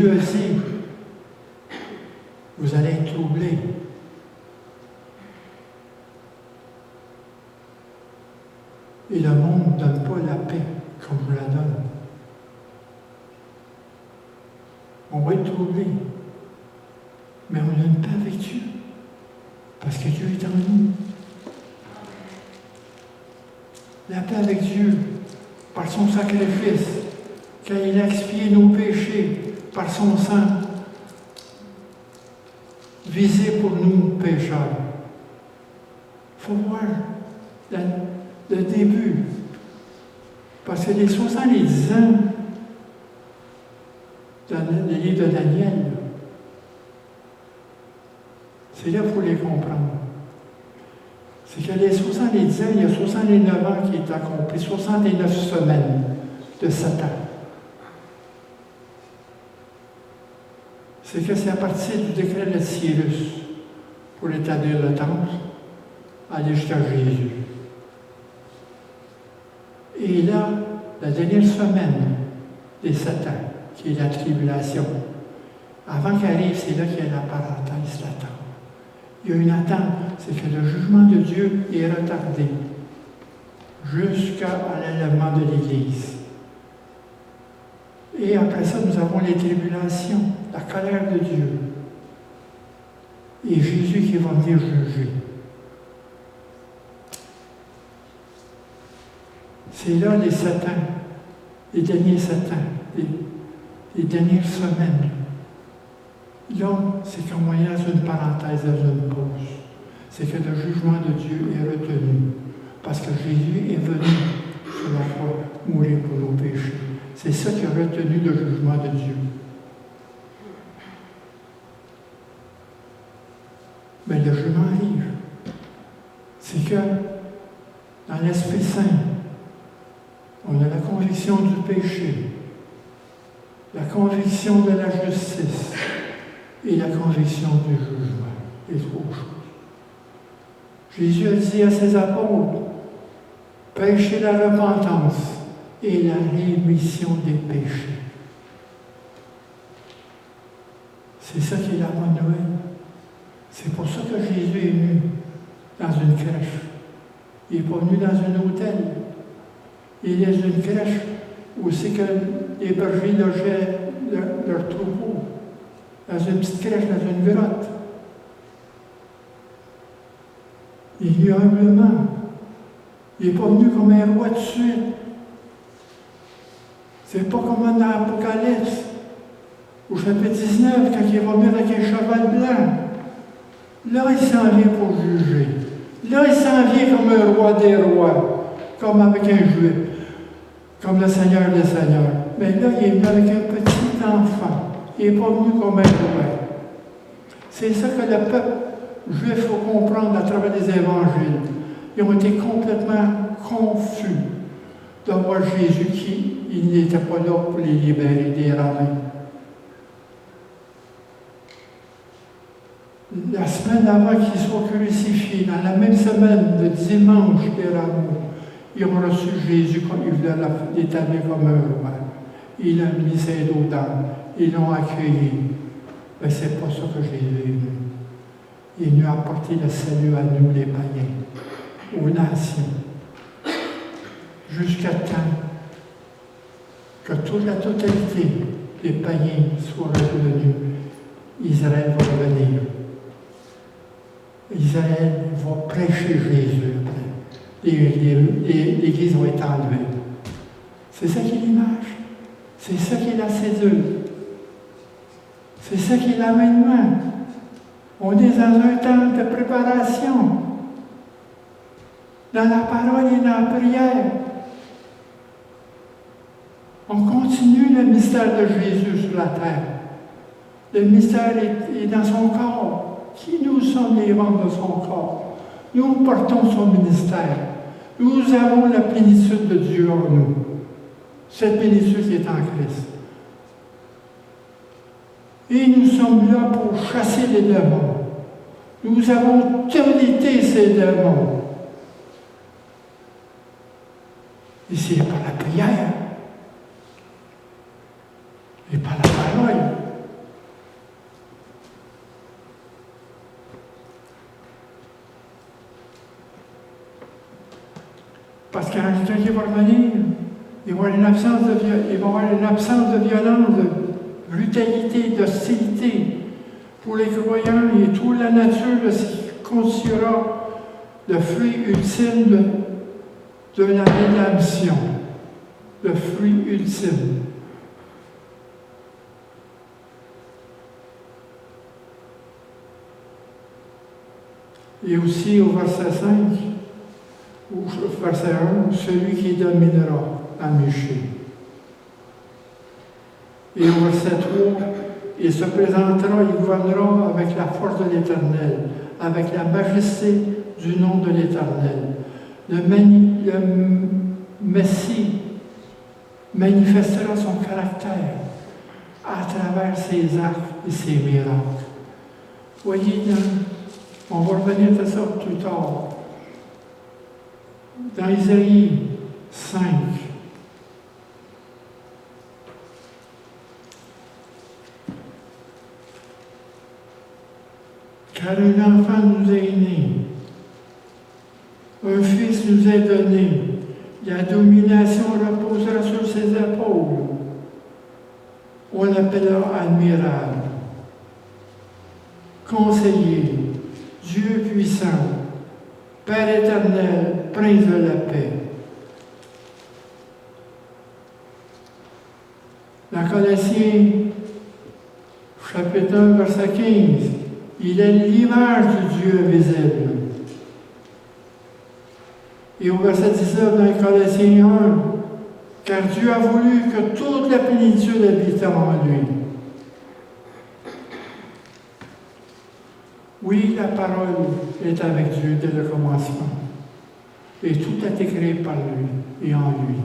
Dieu aussi, vous allez être troublés. Et le monde ne donne pas la paix comme je la donne. On va être troublés. Mais on a une paix avec Dieu. Parce que Dieu est en nous. La paix avec Dieu, par son sacrifice, quand il a expié nos péchés, par son sang, visé pour nous, pécheurs. Il faut voir le début. Parce que les 70 ans dans le livre de Daniel, c'est là qu'il faut les comprendre. C'est que les 70 ans, il y a 69 ans qui est accompli, 69 semaines de Satan. C'est que c'est à partir du décret de Cyrus pour établir le temple, aller jusqu'à Jésus. Et là, la dernière semaine des 7 ans, qui est la tribulation, avant qu'arrive, c'est là qu'il y a la parenthèse, l'attente. Il y a une attente, c'est que le jugement de Dieu est retardé jusqu'à l'élèvement de l'Église. Et après ça, nous avons les tribulations, la colère de Dieu. Et Jésus qui va venir juger. C'est là les 7 ans, les derniers 7 ans, les dernières semaines. Là, c'est comme on est dans une parenthèse, dans une pause. C'est que le jugement de Dieu est retenu. Parce que Jésus est venu sur la croix mourir pour nos péchés. C'est ça qui a retenu le jugement de Dieu. Mais le jugement arrive. C'est que dans l'Esprit Saint, on a la conviction du péché, la conviction de la justice et la conviction du jugement, les trois choses. Jésus a dit à ses apôtres, prêchez la repentance et la rémission des péchés. C'est ça qui est la bonne nouvelle. C'est pour ça que Jésus est venu dans une crèche. Il n'est pas venu dans un hôtel. Il est dans une crèche où c'est que les bergers logeaient leur troupeau. Dans une petite crèche, dans une grotte. Il y a humblement. Il n'est pas venu comme un roi de suite. C'est pas comme dans l'Apocalypse, au chapitre 19, quand il va venir avec un cheval blanc. Là, il s'en vient pour juger. Là, il s'en vient comme un roi des rois, comme avec un juif, comme le Seigneur des seigneurs. Mais là, il est venu avec un petit enfant. Il n'est pas venu comme un roi. C'est ça que le peuple juif faut comprendre à travers les évangiles. Ils ont été complètement confus de voir Jésus qui il n'était pas là pour les libérer des Romains. La semaine avant qu'il soit crucifié, dans la même semaine, le dimanche des Rameaux, ils ont reçu Jésus comme il voulait l'établir comme un roi. Il a mis ses dos d'âme. Ils l'ont accueilli. Mais ce n'est pas ça que Jésus est venu. Il est venu apporter le salut à nous, les païens, aux nations, jusqu'à temps que toute la totalité des païens soient revenus. Israël va revenir. Israël va prêcher Jésus après. L'Église va être enlevée. C'est ça qui est l'image. C'est ça qui est la cédule. C'est ça qui est l'avènement. On est dans un temps de préparation. Dans la parole et dans la prière. On continue le mystère de Jésus sur la terre. Le mystère est dans son corps. Qui nous sommes les membres de son corps? Nous portons son ministère. Nous avons la plénitude de Dieu en nous. Cette plénitude qui est en Christ. Et nous sommes là pour chasser les démons. Nous avons termité ces démons. Et c'est par la prière et par la parole quand il va revenir, il va y avoir une absence de violence, de brutalité, d'hostilité pour les croyants et toute la nature constituera le fruit ultime de la rédemption. Le fruit ultime. Et aussi au verset 5, ou verset 1, celui qui dominera à Michée. Et au verset 3, il se présentera, il gouvernera avec la force de l'Éternel, avec la majesté du nom de l'Éternel. Le Messie manifestera son caractère à travers ses actes et ses miracles. Voyez, on va revenir à ça plus tard. Dans Isaïe 5, car un enfant nous est né, un fils nous est donné, la domination reposera sur ses épaules. On l'appellera admirable, conseiller, Dieu puissant, Père éternel, Prince de la paix. Dans Colossiens, chapitre 1, verset 15, il est l'image du Dieu invisible. Et au verset 19, dans Colossiens 1, car Dieu a voulu que toute la plénitude habite en lui. Oui, la parole est avec Dieu dès le commencement. Et tout a été créé par lui et en lui.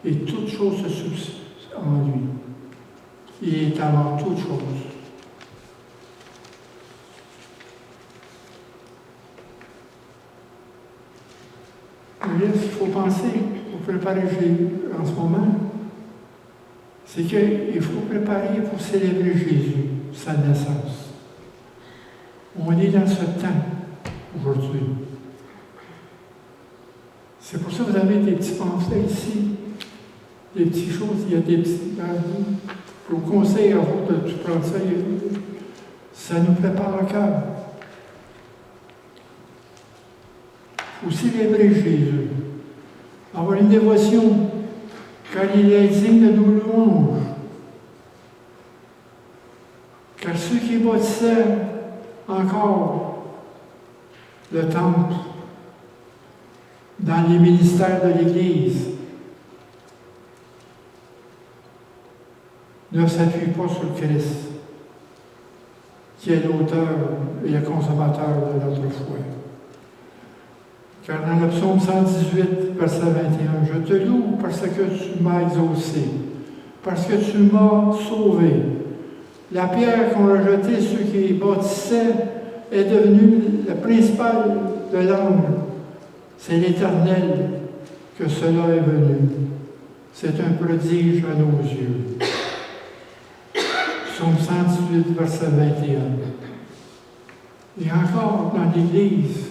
Et toutes choses se subsistent en lui. Il est avant toutes choses. Vous voyez, ce qu'il faut penser pour préparer Jésus en ce moment, c'est qu'il faut préparer pour célébrer Jésus, sa naissance. On est dans ce temps aujourd'hui. C'est pour ça que vous avez des petits pamphlets ici, des petites choses, il y a des petits. Je vous conseille à vous de prendre ça. Ça nous prépare le cœur. Il faut célébrer Jésus. Avoir une dévotion, car il est digne de nos louanges. Car ceux qui bâtissaient encore le temple dans les ministères de l'Église ne s'appuient pas sur le Christ, qui est l'auteur et le consommateur de notre foi. Car dans le psaume 118, verset 21, je te loue parce que tu m'as exaucé, parce que tu m'as sauvé. La pierre qu'ont rejetée ceux qui bâtissaient est devenue la principale de l'angle. C'est l'Éternel que cela est venu. C'est un prodige à nos yeux. Psaume 118, verset 21. Et encore dans l'Église,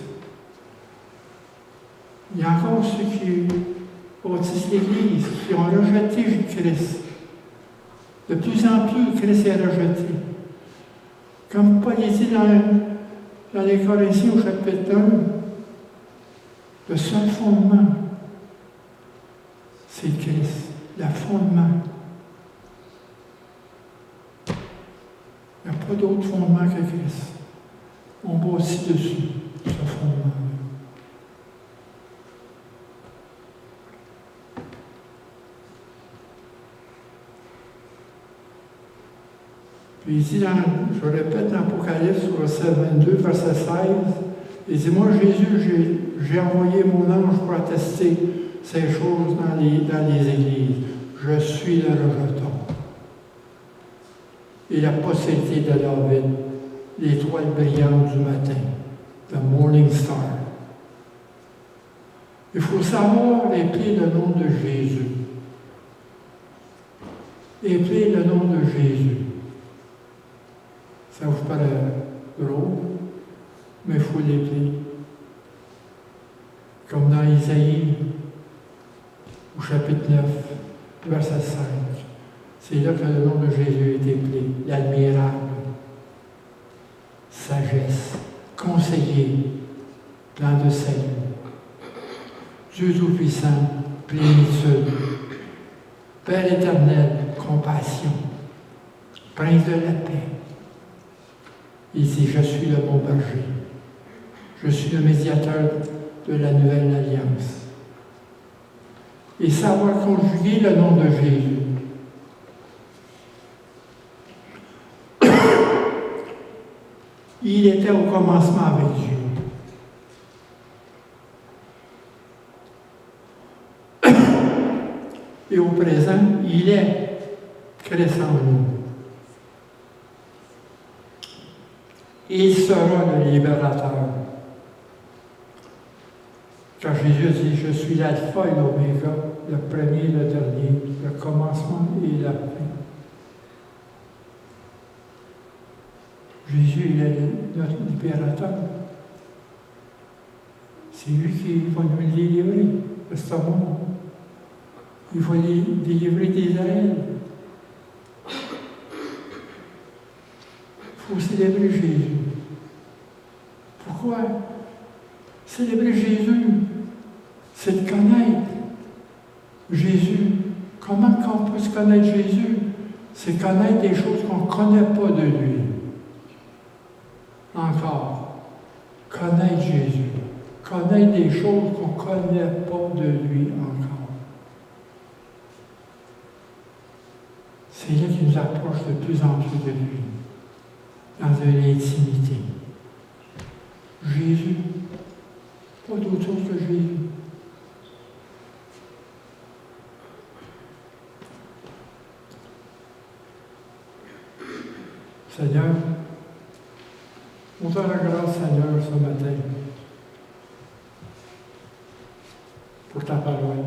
il y a encore ceux qui bâtissent l'Église, qui ont rejeté Christ. De plus en plus, Christ est rejeté. Comme Paul dit dans les Corinthiens au chapitre 1, le seul fondement, c'est Christ. Le fondement. Il n'y a pas d'autre fondement que Christ. On bâtit dessus, ce fondement. Puis il dit, je répète dans l'Apocalypse, verset 22, verset 16, il dit, moi Jésus, j'ai envoyé mon ange pour attester ces choses dans les églises. Je suis le rejeton. Et la postérité de David, l'étoile brillante du matin, the morning star. Il faut savoir épeler le nom de Jésus. Épeler le nom de Jésus. Ça vous paraît drôle, mais il faut l'épeler. Comme dans Isaïe verset 5. C'est là que le nom de Jésus est appelé, l'admirable, sagesse, conseiller, plan de salut, Dieu Tout-Puissant, plénitude, Père éternel, compassion, Prince de la paix. Il dit, je suis le bon berger. Je suis le médiateur de la nouvelle alliance. Et savoir conjuguer le nom de Jésus. Il était au commencement avec Dieu. Et au présent, il est crescent en nous. Et il sera le libérateur. Car Jésus dit, je suis l'alpha et l'oméga, le premier et le dernier, le commencement et la fin. Jésus, il est notre libérateur. C'est lui qui va nous délivrer de ce monde. Il faut délivrer d'Israël. Il faut célébrer Jésus. Pourquoi? Célébrer Jésus, c'est de connaître Jésus. Comment on peut se connaître Jésus? C'est connaître des choses qu'on ne connaît pas de lui. Encore, connaître Jésus. Connaître des choses qu'on ne connaît pas de lui encore. C'est là qu'il nous approche de plus en plus de lui, dans une intimité. Jésus, pas d'autre chose que Jésus. Seigneur, on te rend grâce, Seigneur, ce matin, pour ta parole.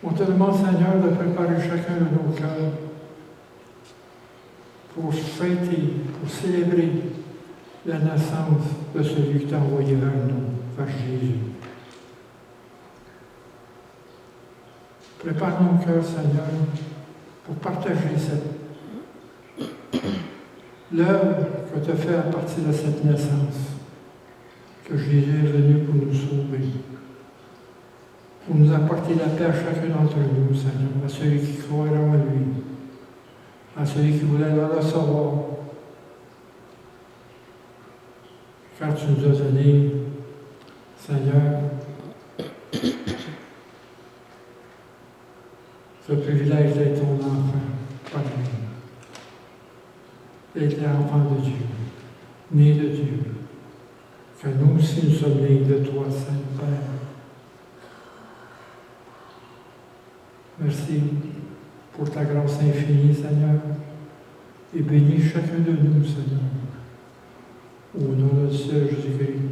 On te demande, Seigneur, de préparer chacun de nos cœurs pour fêter, pour célébrer la naissance de celui qui t'a envoyé vers nous, vers Jésus. Prépare nos cœurs, Seigneur, pour partager l'œuvre que tu as faite à partir de cette naissance, que Jésus est venu pour nous sauver, pour nous apporter la paix à chacun d'entre nous, Seigneur, à celui qui croira en lui, à celui qui voulait le recevoir. Car tu nous as donné, Seigneur, ce privilège d'être ton enfant, parmi nous, d'être l'enfant de Dieu, né de Dieu, que nous aussi nous sommes nés de toi, Saint-Père. Merci pour ta grâce infinie, Seigneur, et bénis chacun de nous, Seigneur. Au nom de Dieu Jésus-Christ.